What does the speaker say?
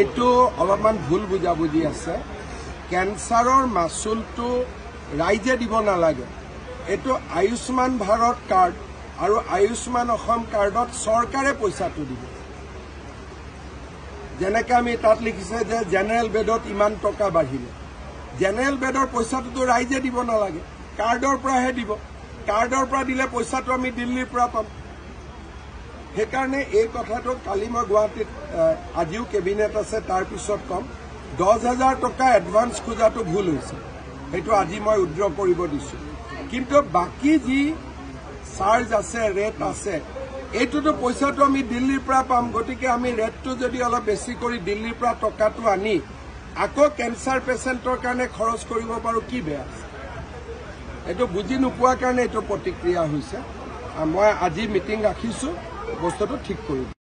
এইটো অলপমান ভুল বুজাবুজি আছে। কেঞ্চাৰৰ মাচুলটো ৰাইজে দিব নালাগে। এইটো আয়ুষ্মান ভাৰত কাৰ্ড আৰু আয়ুষ্মান অসম কাৰ্ডত চৰকাৰে পইচাটো দিব। যেনেকৈ আমি তাত লিখিছে যে জেনেৰেল বেডত ইমান টকা বাঢ়িলে, জেনেৰেল বেডৰ পইচাটোতো ৰাইজে দিব নালাগে, কাৰ্ডৰ পৰাহে দিব। কাৰ্ডৰ পৰা দিলে পইচাটো আমি দিল্লীৰ পৰা পাম। সেইকাৰণে এই কথাটো কালি মই গুৱাহাটীত আজিও কেবিনেট আছে, তাৰ পিছত কম। 10,000 টকা এডভান্স খোজাটো ভুল হৈছে, সেইটো আজি মই উদ্ৰ কৰিব দিছোঁ। কিন্তু বাকী যি চাৰ্জ আছে, ৰেট আছে, এইটোতো পইচাটো আমি দিল্লীৰ পৰা পাম। গতিকে আমি ৰেটটো যদি অলপ বেছি কৰি দিল্লীৰ পৰা টকাটো আনি আকৌ কেঞ্চাৰ পেচেণ্টৰ কাৰণে খৰচ কৰিব পাৰোঁ, কি বেয়া আছে? এইটো বুজি নোপোৱাৰ কাৰণে এইটো প্ৰতিক্ৰিয়া হৈছে। মই আজি মিটিং ৰাখিছোঁ, বস্তুটো ঠিক কৰিম।